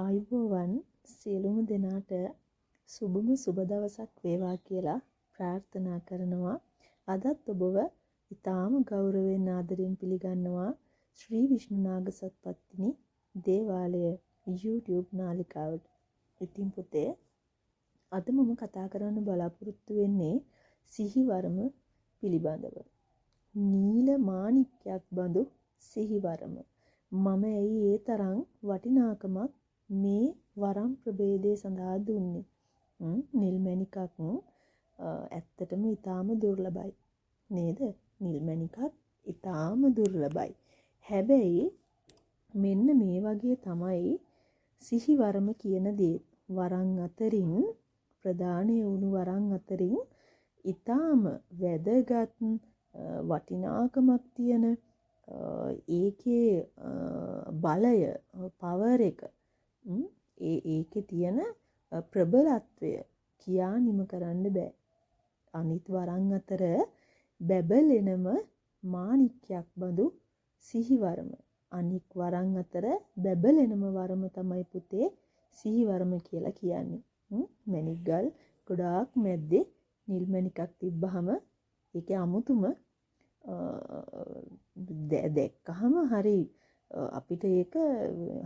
ආයුබෝවන් සියලුම දෙනාට සුබම සුබ දවසක් වේවා කියලා ප්‍රාර්ථනා කරනවා. අදත් ඔබව ඊටාම ගෞරවයෙන් ආදරෙන් පිළිගන්නවා ශ්‍රී විෂ්ණුනාග සත්පත්තිනි දේවාලය YouTube නාලිකාවට. ඉතින් පුතේ අද මම කතා කරන්න බලාපොරොත්තු වෙන්නේ සිහිවරම පිළිබඳව. නීල මාණික්කයක් බඳු සිහිවරම. මම ඇයි ඒ තරම් වටිනාකමක් මේ වරම් ප්‍රභේදය සඳහා දුන්නේ. නිල් මණිකක් ඇත්තටම ඊටාම දුර්ලභයි නේද? නිල් මණිකක් ඊටාම දුර්ලභයි. හැබැයි මෙන්න මේ වගේ තමයි සිහිවරම කියන දේ. වරන් අතරින් ප්‍රධානය වුණු වරන් අතරින් ඊටාම වැදගත් වටිනාකමක් තියෙන ඒකේ බලය පවර් එක ඒකේ තියෙන ප්‍රබලත්වය කියා නිම කරන්න බෑ. අනිත් වරන් අතර බැබලෙනම මාණික්කයක් බඳු සිහිවරම. අනික් වරන් අතර බැබලෙනම වරම තමයි පුතේ සිහිවරම කියලා කියන්නේ. මණික් ගල් ගොඩාක් මැද්දේ නිල් මණිකක් තිබ්බහම ඒකේ අමුතුම දැක්කහම හරි අපිට ඒක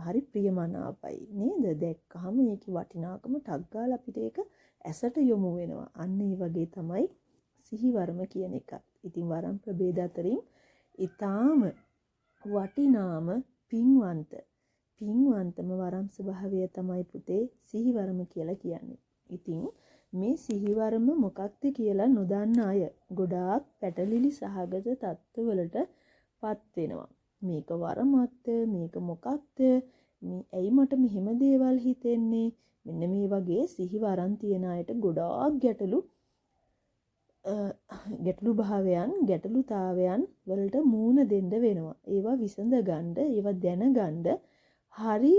හරි ප්‍රියමනාපයි නේද? දැක්කහම ඒකේ වටිනාකම ටක් ගාලා අපිට ඒක ඇසට යොමු වෙනවා. අන්න ඒ වගේ තමයි සිහිවරම කියන එක. ඉතින් වරම් ප්‍රභේද අතරින් ඊටාම වටිනාම පින්වන්තම වරම් ස්වභාවය තමයි පුතේ සිහිවරම කියලා කියන්නේ. ඉතින් මේ සිහිවරම මොකක්ද කියලා නොදන්න අය ගොඩාක් පැටලිලි සහගත තත්ත්වවලට පත් වෙනවා. මේක වරමක්ද? මේක මොකක්ද? මේ ඇයි මට මෙහෙම දේවල් හිතෙන්නේ? මෙන්න මේ වගේ සිහිවරන් තියන අයට ගොඩාක් ගැටලු භාවයන් ගැටලුතාවයන් වලට මූණ දෙන්න වෙනවා. ඒවා විසඳ ගන්න, ඒවා දැනගන්න හරි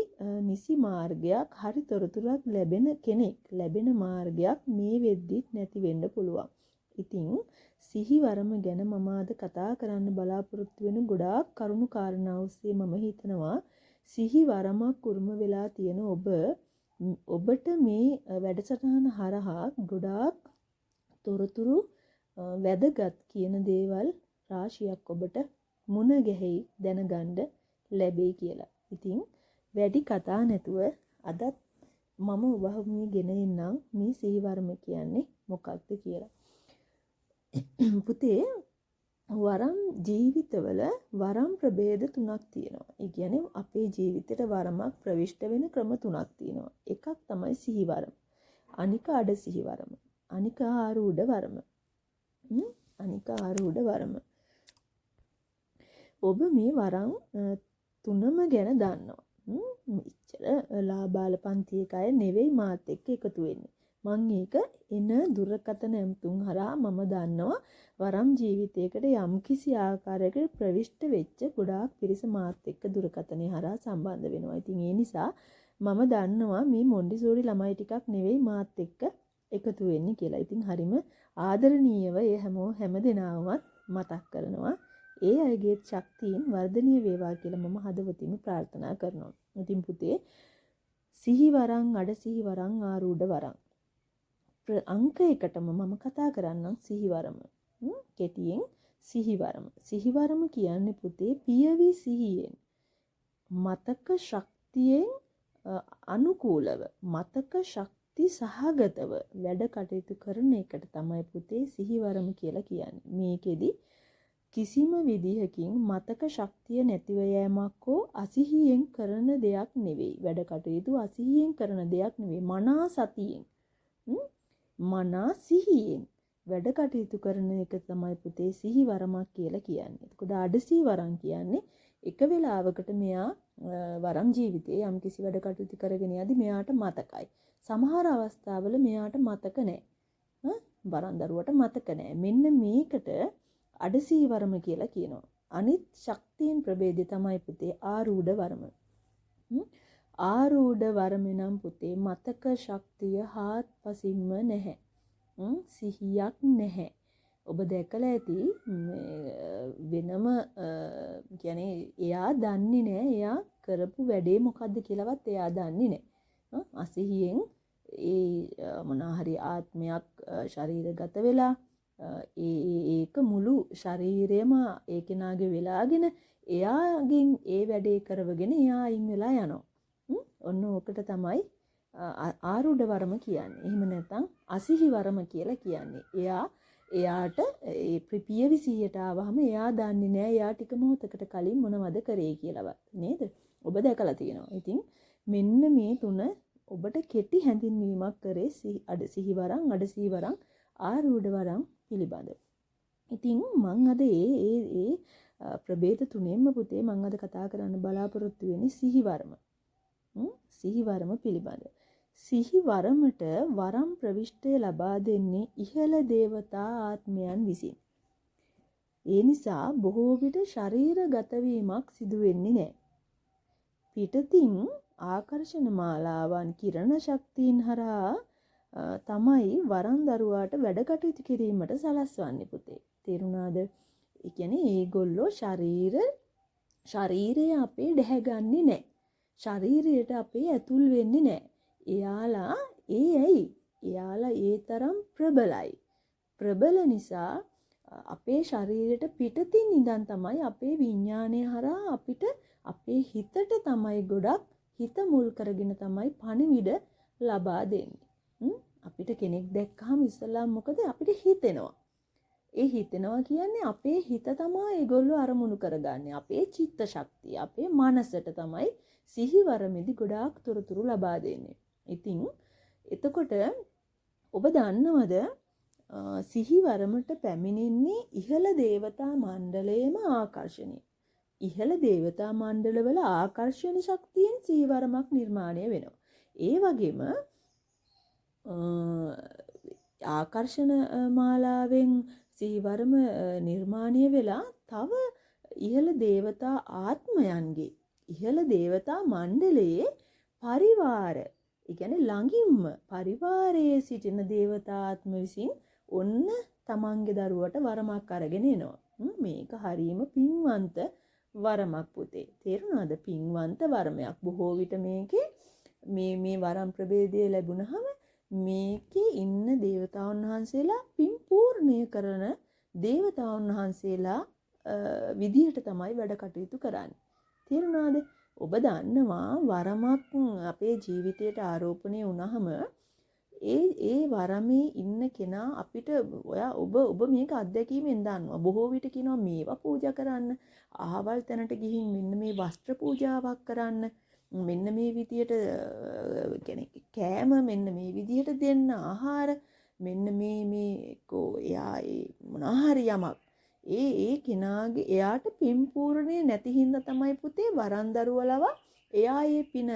නිසි මාර්ගයක්, හරි තොරතුරක් ලැබෙන මාර්ගයක් මේ වෙද්දිත් නැති වෙන්න පුළුවන්. ඉතින් සිහිවරම ගැන මම අද කතා කරන්න බලාපොරොත්තු වෙන ගොඩාක් කරුණු කාරණා ඔස්සේ මම හිතනවා සිහිවරමක් උරුම වෙලා තියෙන ඔබට මේ වැඩසටහන හරහා ගොඩාක් තොරතුරු වැදගත් කියන දේවල් රාශියක් ඔබට මුණ ගැහෙයි දැනගන්න ලැබෙයි කියලා. ඉතින් වැඩි කතා නැතුව අදත් මම ඔබව මේ ගෙන එන්නම් මේ සිහිවරම කියන්නේ මොකක්ද කියලා. පුතේ වරම් ජීවිතවල වරම් ප්‍රභේද තුනක් තියෙනවා. ඒ කියන්නේ අපේ ජීවිතේට වරමක් ප්‍රවිෂ්ඨ වෙන ක්‍රම තුනක් තියෙනවා. එකක් තමයි සිහිවරම. අනික අඩ සිහිවරම. අනික ආරූඪ වරම. ඔබ මේ වරම් තුනම ගැන දන්නවා. ඉච්චර ලාබාල පන්තියේ අය නෙවෙයි මාත් එක්ක එකතු වෙන්නේ. මම ඒක එන දුරකථන ඇමතුම් හරහා මම දන්නවා වරම් ජීවිතයකට යම්කිසි ආකාරයකට ප්‍රවිෂ්ඨ වෙච්ච ගොඩාක් පිරිස මාත් එක්ක දුරකථනය හරහා සම්බන්ධ වෙනවා. ඉතින් ඒ නිසා මම දන්නවා මේ මොන්ඩිසෝරි ළමයි ටිකක් නෙවෙයි මාත් එක්ක එකතු වෙන්නේ කියලා. ඉතින් හරිම ආදරණීයව ඒ හැම දෙනාමත් මතක් කරනවා. ඒ අයගේ ශක්තියින් වර්ධනය වේවා කියලා මම හදවතින්ම ප්‍රාර්ථනා කරනවා. ඉතින් පුතේ සිහිවරන් අඩ සිහිවරන් ආරූඪ වරන් අංක එකටම මම කතා කරන්නම් සිහිවරම. කෙටියෙන් සිහිවරම කියන්නේ පුතේ පියවි සිහියෙන් මතක ශක්තියෙන් අනුකූලව මතක ශක්ති සහගතව වැඩ කටයුතු කරන එකට තමයි පුතේ සිහිවරම කියලා කියන්නේ. මේකෙදි කිසිම විදිහකින් මතක ශක්තිය නැතිව යෑමක් හෝ අසිහියෙන් කරන දෙයක් නෙවෙයි. වැඩ කටයුතු අසිහියෙන් කරන දෙයක් නෙවෙයි. මනා සතියෙන් මනා සිහියෙන් වැඩ කටයුතු කරන එක තමයි පුතේ සිහිවරමක් කියලා කියන්නේ. එතකොට අඩ සිහිවරම් කියන්නේ එක වෙලාවකට මෙයා වරම් ජීවිතේ යම්කිසි වැඩ කටයුතු කරගෙන යද්දි මෙයාට මතකයි. සමහර අවස්ථාවල මෙයාට මතක නැහැ. වරම් දරුවට මතක නැහැ. මෙන්න මේකට අඩ සිහිවරම කියලා කියනවා. අනිත් ශක්තියින් ප්‍රභේදය තමයි පුතේ ආරූඪ වරම. ආරූඪ වරම නම් පුතේ මතක ශක්තිය හාත්පසින්ම නැහැ. සිහියක් නැහැ. ඔබ දැකලා ඇති වෙනම කියන්නේ එයා දන්නේ නැහැ එයා කරපු වැඩේ මොකද්ද කියලාවත් එයා දන්නේ නැහැ. අසිහියෙන් ඒ මොනහරි ආත්මයක් ශරීරගත වෙලා ඒක මුළු ශරීරයම ඒ කෙනාගේ වෙලාගෙන එයාගෙන් ඒ වැඩේ කරවගෙන එයා අයින් වෙලා යනවා. ඔන්න ඕකට තමයි ආරූඪ වරම කියන්නේ. එහෙම නැත්නම් අසිහි වරම කියලා කියන්නේ. එයාට ඒ පියවිසියට ආවහම එයා දන්නේ නැහැ එයා ටික මොහොතකට කලින් මොනවද කරේ කියලාවත් නේද? ඔබ දැකලා තියෙනවා. ඉතින් මෙන්න මේ තුන ඔබට කෙටි හැඳින්වීමක් කරේ සිහිවරම්, අඩසිහිවරම්, ආරූඪ වරම් පිළිබඳ. ඉතින් මම අද ඒ ප්‍රභේද තුනෙන්ම පුතේ මම අද කතා කරන්න බලාපොරොත්තු වෙන්නේ සිහිවරම. සිහිවරම පිළිබඳ. සිහිවරමට වරම් ප්‍රවිෂ්ඨය ලබා දෙන්නේ ඉහළ දේවතා ආත්මයන් විසින්. ඒ නිසා බොහෝ විට ශරීරගත වීමක් සිදු වෙන්නේ නැහැ. පිටතින් ආකර්ෂණ මාලාවන් කිරණ ශක්තියින් හරහා තමයි වරන් දරුවාට වැඩ කටයුතු කිරීමට සලස්වන්නේ පුතේ. තේරුණාද? ඒ කියන්නේ ඒගොල්ලෝ ශරීරය අපේ දැහැගන්නේ නැහැ. ශරීරයට අපේ ඇතුල් වෙන්නේ නැහැ. එයාලා එයාලා ඒ තරම් ප්‍රබලයි. ප්‍රබල නිසා අපේ ශරීරයට පිටතින් ඉඳන් තමයි අපේ විඥානය හරහා අපිට අපේ හිතට තමයි ගොඩක් හිත මුල් කරගෙන තමයි පණිවිඩ ලබා දෙන්නේ. අපිට කෙනෙක් දැක්කහම ඉස්සලා මොකද අපිට හිතෙනවා. ඒ හිතෙනවා කියන්නේ අපේ හිත තමයි ඒගොල්ලෝ අරමුණු කරගන්නේ. අපේ චිත්ත ශක්තිය, අපේ මනසට තමයි සිහිවරමේදී ගොඩාක් තොරතුරු ලබා දෙන්නේ. ඉතින් එතකොට ඔබ දන්නවද සිහිවරමට පැමිණෙන්නේ ඉහළ දේවතා මණ්ඩලයේම ආකර්ෂණය. ඉහළ දේවතා මණ්ඩලවල ආකර්ෂණ ශක්තියෙන් සිහිවරමක් නිර්මාණය වෙනවා. ඒ වගේම ආකර්ෂණ මාලාවෙන් සිහිවරම නිර්මාණය වෙලා තව ඉහළ දේවතා ආත්මයන්ගේ ඉහළ දේවතා මණ්ඩලයේ පරිවාර, ඒ කියන්නේ ළඟින්ම පරිවාරයේ සිටින දේවතාත්ම විසින් ඔන්න තමන්ගේ දරුවට වරමක් අරගෙන එනවා. මේක හරීම පින්වන්ත වරමක් පුතේ. තේරුණාද? පින්වන්ත වරමයක්. බොහෝ විට මේකේ මේ වරම් ප්‍රභේදය ලැබුණහම මේකේ ඉන්න දේවතාවුන් වහන්සේලා පින් පූර්ණය කරන දේවතාවුන් වහන්සේලා විදිහට තමයි වැඩ කටයුතු කරන්නේ. තේරුණාද? ඔබ දන්නවා වරමක් අපේ ජීවිතයට ආරෝපණය වුණාම ඒ වරමේ ඉන්න කෙනා අපිට ඔබ මේක අත්දැකීමෙන් දන්නවා. බොහෝ විට කියනවා මේවා පූජා කරන්න, අහවල් තැනට ගිහින් මෙන්න මේ වස්ත්‍ර පූජාවක් කරන්න, මෙන්න මේ විදියට කියන්නේ කෑම මෙන්න මේ විදියට දෙන්න, ආහාර මෙන්න මේ එයා මොනහරි යමක් ඒ කෙනාගේ එයාට පින් පූර්ණේ නැති හින්දා තමයි පුතේ වරන් දරුවලව එයා ඒ පින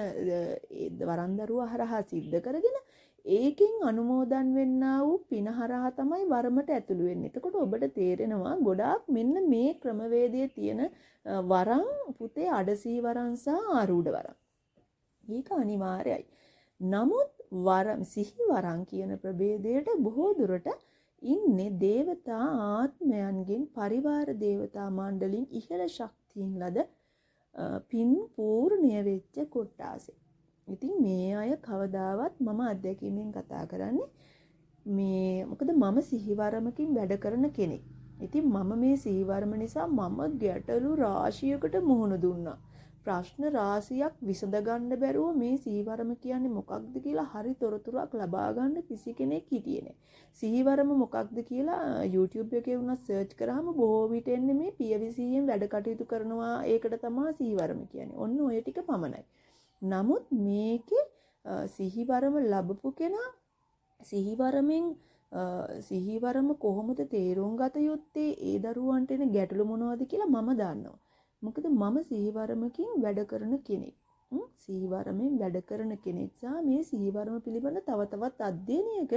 වරන් දරුවා හරහා සිද්ධ කරගෙන ඒකෙන් අනුමෝදන් වෙන්නා වූ පින හරහා තමයි වරමට ඇතුළු වෙන්නේ. එතකොට ඔබට තේරෙනවා ගොඩාක් මෙන්න මේ ක්‍රමවේදයේ තියෙන වරන් පුතේ අඩසී වරන් සහ ආරූඪ වරන්. ඒක අනිවාර්යයි. නමුත් සිහි වරන් කියන ප්‍රභේදයට බොහෝ දුරට ඉන්නේ දේවතා ආත්මයන්ගෙන් පරිවාර දේවතා මණ්ඩලින් ඉහළ ශක්තියින් ලද පින් පූර්ණය වෙච්ච කොටාසේ. ඉතින් මේ අය කවදාවත් මම අත්දැකීමෙන් කතා කරන්නේ මොකද මම සිහිවරමකින් වැඩ කරන කෙනෙක්. ඉතින් මම මේ සිහිවරම නිසා මම ගැටලු රාශියකට මුහුණ දුන්නා. ප්‍රශ්න රාශියක් විසඳ ගන්න බැරුව මේ සිහිවරම කියන්නේ මොකක්ද කියලා හරි තොරතුරක් ලබා ගන්න කිසි කෙනෙක් හිටියේ නැහැ. සිහිවරම මොකක්ද කියලා YouTube එකේ වුණා සර්ච් කරාම බොහෝ විට එන්නේ මේ පියවිසියෙන් වැඩ කටයුතු කරනවා. ඒකට තමයි සිහිවරම කියන්නේ. ඔන්න ඔය ටික පමණයි. නමුත් මේකේ සිහිවරම ලැබපු කෙනා සිහිවරම කොහොමද තේරුම් ගත යුත්තේ, ඒ දරුවන්ට එන ගැටලු මොනවද කියලා මම දන්නවා. මොකද මම සිහිවරමකින් වැඩ කරන කෙනෙක්. සිහිවරමෙන් වැඩ කරන කෙනෙක් සහ මේ සිහිවරම පිළිබඳ තව තවත් අධ්‍යයනයක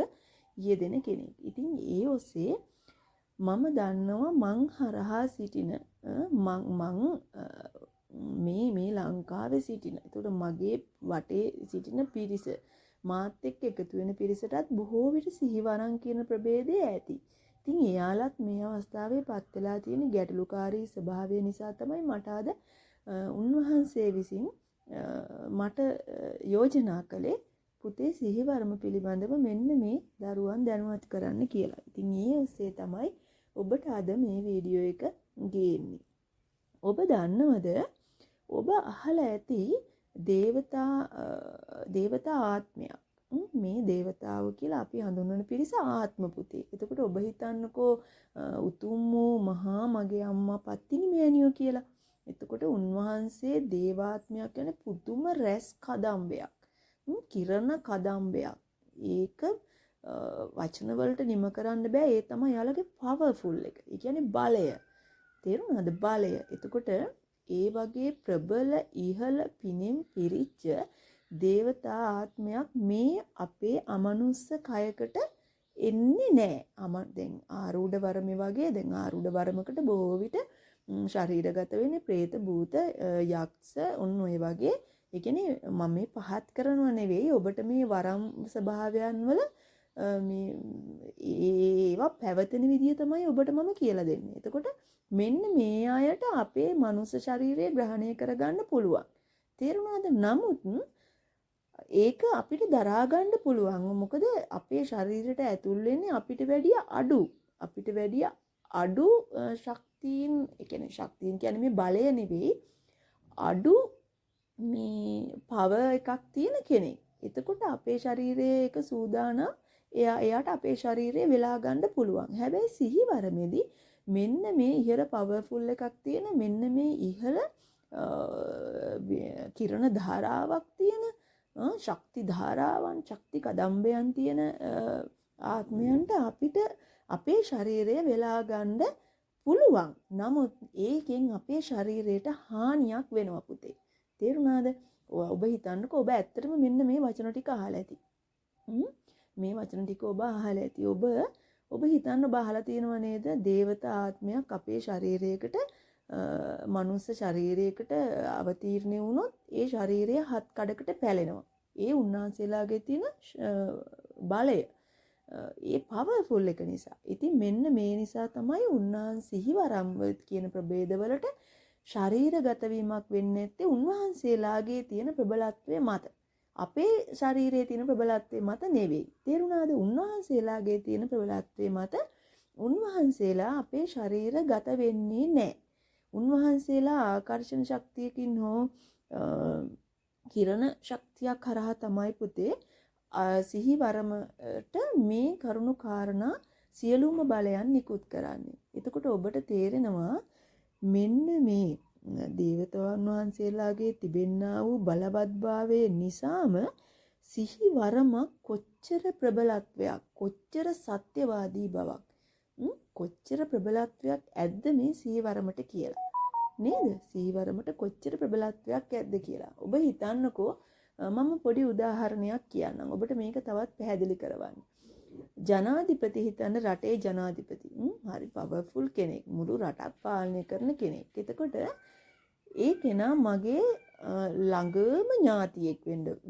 යෙදෙන කෙනෙක්. ඉතින් ඒ ඔස්සේ මම දන්නවා මං හරහා සිටින මේ ලංකාවේ සිටින. ඒතකොට මගේ වටේ සිටින පිරිස මාත් එක්ක එකතු වෙන පිරිසටත් බොහෝ විට සිහිවරම් කියන ප්‍රභේදය ඇති. ඉතින් එයාලත් මේ අවස්ථාවේ පත් වෙලා තියෙන ගැටලුකාරී ස්වභාවය නිසා තමයි මට අද උන්වහන්සේ විසින් මට යෝජනා කළේ පුතේ සිහිවරම පිළිබඳව මෙන්න මේ දරුවන් දැනුවත් කරන්න කියලා. ඉතින් ඒ ඔස්සේ තමයි ඔබට අද මේ වීඩියෝ එක ගේන්නේ. ඔබ දන්නවද? ඔබ අහලා ඇති දේවතා ආත්මයක්. මේ දේවතාව කියලා අපි හඳුන්වන පිරිස ආත්ම පුතේ. එතකොට ඔබ හිතන්නකෝ උතුම් වූ මහා මගේ අම්මා පත්තිනි මෑණියෝ කියලා. එතකොට උන්වහන්සේ දේවාත්මයක් ගැන පුදුම රැස් කදම්බයක්. කිරණ කදම්බයක්. ඒක වචන වලට නිම කරන්න බෑ. ඒ තමයි යාළගේ පවර්ෆුල් එක. ඒ කියන්නේ බලය. තේරුණාද? බලය. එතකොට ඒ වගේ ප්‍රබල ඉහළ පිනෙන් පිරිච්ච දේවතා ආත්මයක් මේ අපේ අමනුස්ස කයකට එන්නේ නැහැ. දැන් ආරූඪ වරමේ වගේ දැන් ආරූඪ වරමකට බොහෝ විට ශරීරගත වෙන්නේ പ്രേත භූත යක්ෂ ඔන්න ඔය වගේ. ඒ කියන්නේ මම මේ පහත් කරනව නෙවෙයි. ඔබට මේ වරම් ස්වභාවයන් වල මේ ඒවා පැවතෙන විදිය තමයි ඔබට මම කියලා දෙන්නේ. එතකොට මෙන්න මේ අයට අපේ මනුස්ස ශරීරය ග්‍රහණය කරගන්න පුළුවන්. තේරුණාද? නමුත් ඒක අපිට දරා ගන්න පුළුවන්. මොකද අපේ ශරීරයට ඇතුල් වෙන්නේ අපිට වැඩිය අඩු ශක්තියින්, ඒ කියන්නේ ශක්තියින් කියන්නේ මේ බලය නෙවෙයි, අඩු මේ පවර් එකක් තියෙන කෙනෙක්. එතකොට අපේ ශරීරයේ එක සූදානම් එයාට අපේ ශරීරය වෙලා ගන්න පුළුවන්. හැබැයි සිහිවරමේදී මෙන්න මේ ඉහළ පවර්ෆුල් එකක් තියෙන මෙන්න මේ ඉහළ කිරණ ධාරාවක් තියෙන ශක්ති ධාරාවන්, ශක්ති කදම්බයන් තියෙන ආත්මයන්ට අපිට අපේ ශරීරය වෙලා ගන්න පුළුවන්. නමුත් ඒකෙන් අපේ ශරීරයට හානියක් වෙනවා පුතේ. තේරුණාද? ඔබ හිතන්නකෝ ඔබ ඇත්තටම මෙන්න මේ වචන ටික අහලා ඇති. මේ වචන ටික ඔබ අහලා ඇති. ඔබ හිතන්න ඔබ අහලා තියෙනව නේද? දේවතා ආත්මයක් අපේ ශරීරයකට මනුස්ස ශරීරයකට අවතීර්ණය වුණොත් ඒ ශරීරය 7 කඩකට පැලෙනවා. ඒ උන්වහන්සේලාගේ තියෙන බලය, ඒ පවර්ෆුල් එක නිසා. ඉතින් මෙන්න මේ නිසා තමයි උන්වහන්සේ සිහිවරම් කියන ප්‍රභේදවලට ශරීරගත වීමක් වෙන්නේ නැත්තේ උන්වහන්සේලාගේ තියෙන ප්‍රබලත්වයේ මත. අපේ ශරීරයේ තියෙන ප්‍රබලත්වයේ මත නෙවෙයි. තේරුණාද? උන්වහන්සේලාගේ තියෙන ප්‍රබලත්වයේ මත උන්වහන්සේලා අපේ ශරීර ගත වෙන්නේ නැහැ. උන්වහන්සේලා ආකර්ෂණ ශක්තියකින් හෝ කිරණ ශක්තියක් කරා තමයි පුතේ සිහිවරමට මේ කරුණු කාරණා සියලුම බලයන් නිකුත් කරන්නේ. එතකොට ඔබට තේරෙනවා මෙන්න මේ දේවතාවුන් වහන්සේලාගේ තිබෙන්නා වූ බලවත්භාවයේ නිසාම සිහිවරමක් කොච්චර ප්‍රබලත්වයක්, කොච්චර සත්‍යවාදී බවක්, කොච්චර ප්‍රබලත්වයක් ඇද්ද මේ සිහිවරමට කියලා. නේද? සිහිවරමට කොච්චර ප්‍රබලත්වයක් ඇද්ද කියලා. ඔබ හිතන්නකෝ මම පොඩි උදාහරණයක් කියන්නම්. ඔබට මේක තවත් පැහැදිලි කරවන්න. ජනාධිපති හිතන්න, රටේ ජනාධිපති. හරි පවර්ෆුල් කෙනෙක්. මුළු රටක් පාලනය කරන කෙනෙක්. එතකොට ඒ කෙනා මගේ ළඟම ඥාතියෙක්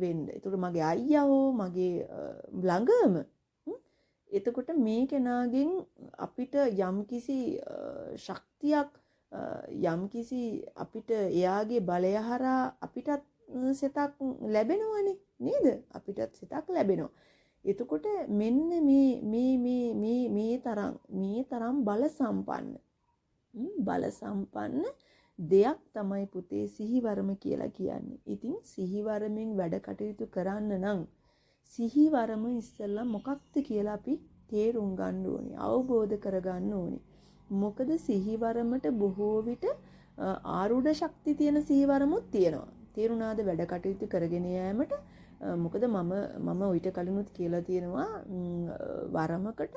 වෙන්න. එතකොට මගේ අයියා හෝ මගේ ළඟම. එතකොට මේ කෙනාගෙන් අපිට යම්කිසි ශක්තියක්, යම්කිසි අපිට එයාගේ බලය හරහා අපිටත් සිතක් ලැබෙනවනේ නේද? අපිටත් සිතක් ලැබෙනවා. එතකොට මෙන්න මේ තරම් බල සම්පන්න දෙයක් තමයි පුතේ සිහිවරම කියලා කියන්නේ. ඉතින් සිහිවරමෙන් වැඩ කටයුතු කරන්න නම් සිහිවරම ඉස්සෙල්ලා මොකක්ද කියලා අපි තේරුම් ගන්න ඕනේ, අවබෝධ කරගන්න ඕනේ. මොකද සිහිවරමට බොහෝ විට ආරූඪ ශක්ති තියෙන සිහිවරමුත් තියෙනවා. තේරුණාද? වැඩ කටයුතු කරගෙන යෑමට. මොකද මම ඊට කලිනුත් කියලා තියෙනවා වරමකට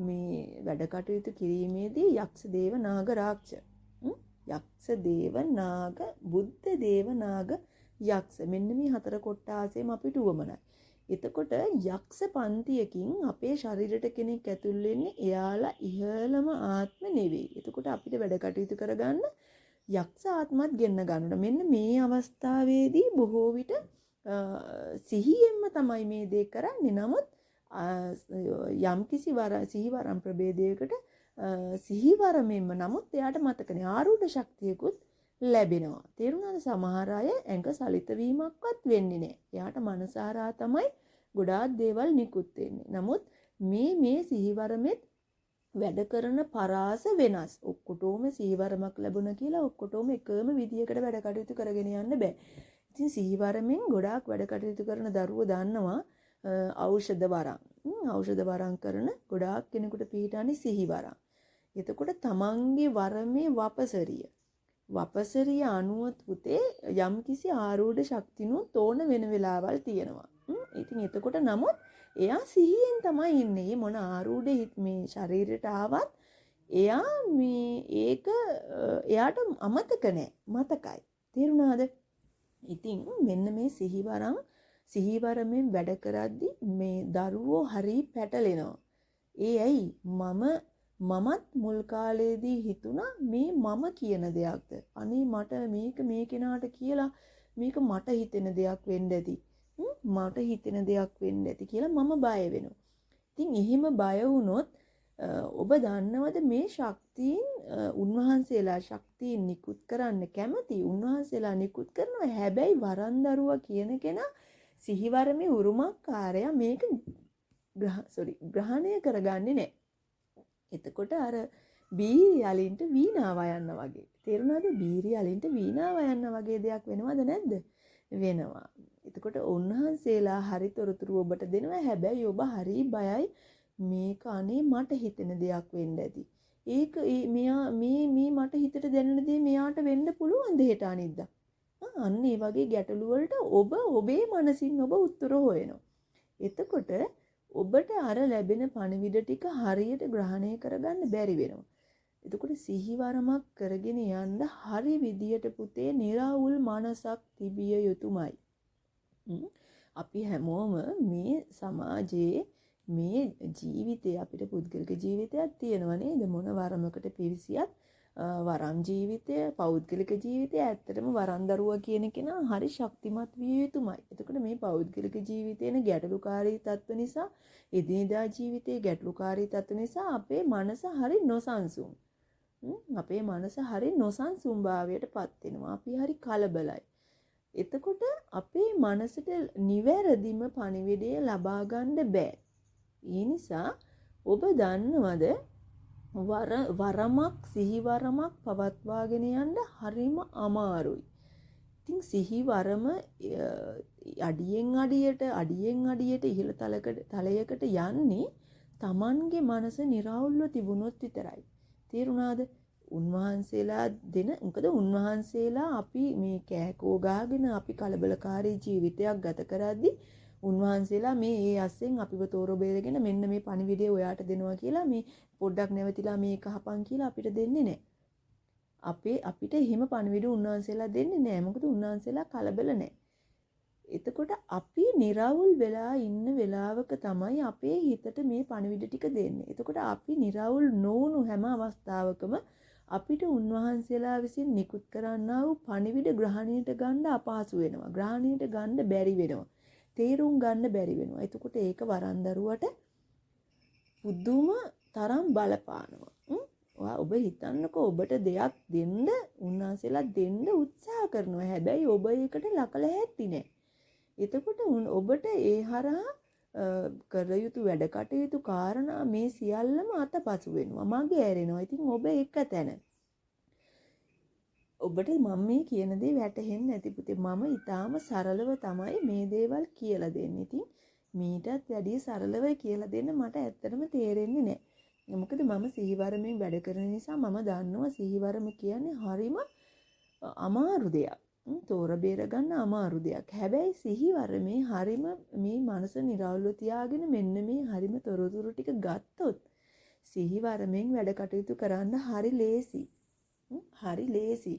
මේ වැඩ කටයුතු කිරීමේදී යක්ෂ දේව නාග රාක්ෂ, යක්ෂ දේව නාග, බුද්ධ දේව නාග යක්ෂ, මෙන්න මේ 4 කොටාසෙම අපිට උවමනයි. එතකොට යක්ෂ පන්තියකින් අපේ ශරීරයට කෙනෙක් ඇතුල් වෙන්නේ එයාලා ඉහළම ආත්ම නෙවෙයි. එතකොට අපිට වැඩ කටයුතු කරගන්න යක්ෂ ආත්මත් ගෙන්න ගන්නවා. මෙන්න මේ අවස්ථාවේදී බොහෝ විට සිහියෙන්ම තමයි මේ දේ කරන්නේ. නමුත් යම්කිසි සිහිවරම් ප්‍රභේදයකට සිහිවරමෙන්ම, නමුත් එයාට මතකනේ ආරූඪ ශක්තියකුත් ලැබෙනවා. තේරුණාද? සමහර අය ඇඟ සලිත වීමක්වත් වෙන්නේ නැහැ. එයාට මනස හරහා තමයි ගොඩාක් දේවල් නිකුත් වෙන්නේ. නමුත් මේ සිහිවරමෙත් වැඩ කරන පරාස වෙනස්. ඔක්කොටම සිහිවරමක් ලැබුණා කියලා ඔක්කොටම එකම විදියකට වැඩ කටයුතු කරගෙන යන්න බෑ. ඉතින් සිහිවරමෙන් ගොඩාක් වැඩ කටයුතු කරන දරුවෝ දන්නවා ඖෂධ වරන්. ඖෂධ වරන් කරන ගොඩාක් කෙනෙකුට පිළිටන්නේ සිහිවරන්. එතකොට තමන්ගේ වරමේ වපසරිය අනුව පුතේ යම්කිසි ආරූඪ ශක්තිනුත් ඕන වෙන වෙලාවල් තියෙනවා. ඉතින් එතකොට නමුත් එයා සිහියෙන් තමයි ඉන්නේ. මොන ආරූඪ මේ ශරීරයට ආවත් එයා ඒක එයාට අමතක නැහැ. මතකයි. තේරුණාද? ඉතින් මෙන්න මේ සිහිවරමෙන් වැඩ කරද්දී මේ දරුවෝ හරි පැටලෙනවා. ඇයි මමත් මුල් කාලේදී හිතුණා මේ මම කියන දෙයක්ද? අනේ මට මේක මේ කෙනාට කියලා මේක මට හිතෙන දෙයක් වෙන්න ඇති. මට හිතෙන දෙයක් වෙන්න ඇති කියලා මම බය වෙනවා. ඉතින් එහෙම බය වුණොත් ඔබ දන්නවද මේ ශක්තියින් උන්වහන්සේලා ශක්තියින් නිකුත් කරන්න කැමති. උන්වහන්සේලා නිකුත් කරනවා. හැබැයි වරන්දරුවා කියන කෙනා සිහිවරමේ උරුමකාරයා මේක ග්‍රහණය කරගන්නේ නැහැ. එතකොට අර බීරි අලින්ට වීණාව යන්න වගේ. තේරුණාද? බීරි අලින්ට වීණාව යන්න වගේ දෙයක් වෙනවද නැද්ද? වෙනවා. එතකොට උන්වහන්සේලා හරි තොරතුරු ඔබට දෙනවා. හැබැයි ඔබ හරි බයයි මේක අනේ මට හිතෙන දෙයක් වෙන්න ඇති. ඒක මේ මට හිතට දැනෙන දේ මෙයාට වෙන්න පුළුවන්ද හෙට අනිද්දා? අන්න ඒ වගේ ගැටලු වලට ඔබ ඔබේ මනසින් ඔබ උත්තර හොයනවා. එතකොට ඔබට අර ලැබෙන පණිවිඩ ටික හරියට ග්‍රහණය කරගන්න බැරි වෙනවා. එතකොට සිහිවරමක් කරගෙන යන්න හරි විදියට පුතේ නිරවුල් මනසක් තිබිය යුතුමයි. අපි හැමෝම මේ සමාජයේ මේ ජීවිතේ අපිට පුද්ගලික ජීවිතයක් තියෙනවා නේද? මොන වරමකට පිවිසියත් වරම් ජීවිතය, පෞද්ගලික ජීවිතය ඇත්තටම වරන්දරුවා කියන කෙනා හරි ශක්තිමත් විය යුතුමයි. එතකොට මේ පෞද්ගලික ජීවිතේන ගැටලුකාරී තත්ත්ව නිසා, එදිනෙදා ජීවිතයේ ගැටලුකාරී තත්ත්ව නිසා අපේ මනස හරි නොසන්සුන්. අපේ මනස හරි නොසන්සුන් භාවයටපත් වෙනවා. අපි හරි කලබලයි. එතකොට අපේ මනසට නිවැරදිම පණිවිඩය ලබා ගන්න බෑ. ඒ නිසා ඔබ දන්නවද වරමක් සිහිවරමක් පවත්වාගෙන යන්න හරිම අමාරුයි. ඉතින් සිහිවරම අඩියෙන් අඩියට ඉහළ තලයකට යන්නේ Tamanගේ මනස නිරවුල්ව තිබුණොත් විතරයි. තේරුණාද? උන්වහන්සේලා මොකද උන්වහන්සේලා අපි මේ කෑකෝ ගාගෙන අපි කලබලකාරී ජීවිතයක් ගත කරද්දී උන්වහන්සේලා මේ අස්සෙන් අපිව තෝර බේරගෙන මෙන්න මේ පණිවිඩය ඔයාට දෙනවා කියලා මේ පොඩ්ඩක් නැවතිලා මේක අහපන් කියලා අපිට දෙන්නේ නැහැ. අපිට එහෙම පණිවිඩ උන්වහන්සේලා දෙන්නේ නැහැ. මොකද උන්වහන්සේලා කලබල නැහැ. එතකොට අපි निराවුල් වෙලා ඉන්න වෙලාවක තමයි අපේ හිතට මේ පණිවිඩ ටික දෙන්නේ. එතකොට අපි निराවුල් නොවුණු හැම අවස්ථාවකම අපිට උන්වහන්සේලා විසින් නිකුත් කරන්නා වූ පණිවිඩ ග්‍රහණයට ගන්න අපහසු වෙනවා. ග්‍රහණයට ගන්න බැරි වෙනවා. තේරුම් ගන්න බැරි වෙනවා. එතකොට ඒක වරන්දරුවට පුදුම තරම් බලපානවා. ඔබ හිතන්නකෝ ඔබට දෙයක් දෙන්න උන්වහන්සේලා දෙන්න උත්සාහ කරනවා. හැබැයි ඔබ ඒකට ලකල හැටි නෑ. එතකොට ඔබට ඒ හරහා කර යුතු වැඩ කටයුතු කාරණා මේ සියල්ලම අතපසු වෙනවා. මගේ ඇරෙනවා. ඉතින් ඔබ එක තැන. ඔබට මම මේ කියන දේ වැටහෙන්නේ නැති පුතේ. මම ඊටාම සරලව තමයි මේ දේවල් කියලා දෙන්නේ. ඉතින් මීටත් වැඩිය සරලව කියලා දෙන්න මට ඇත්තටම තේරෙන්නේ නැහැ. මොකද මම සිහිවරමෙන් වැඩ කරන නිසා මම දන්නවා සිහිවරම කියන්නේ හරිම අමාරු දෙයක්. තෝර බේර ගන්න අමාරු දෙයක්. හැබැයි සිහිවරමේ හරිම මේ මනස නිරවුල්ව තියාගෙන මෙන්න මේ හරිම තොරතුරු ටික ගත්තොත් සිහිවරමෙන් වැඩ කටයුතු කරන්න හරි ලේසි. හරි ලේසි.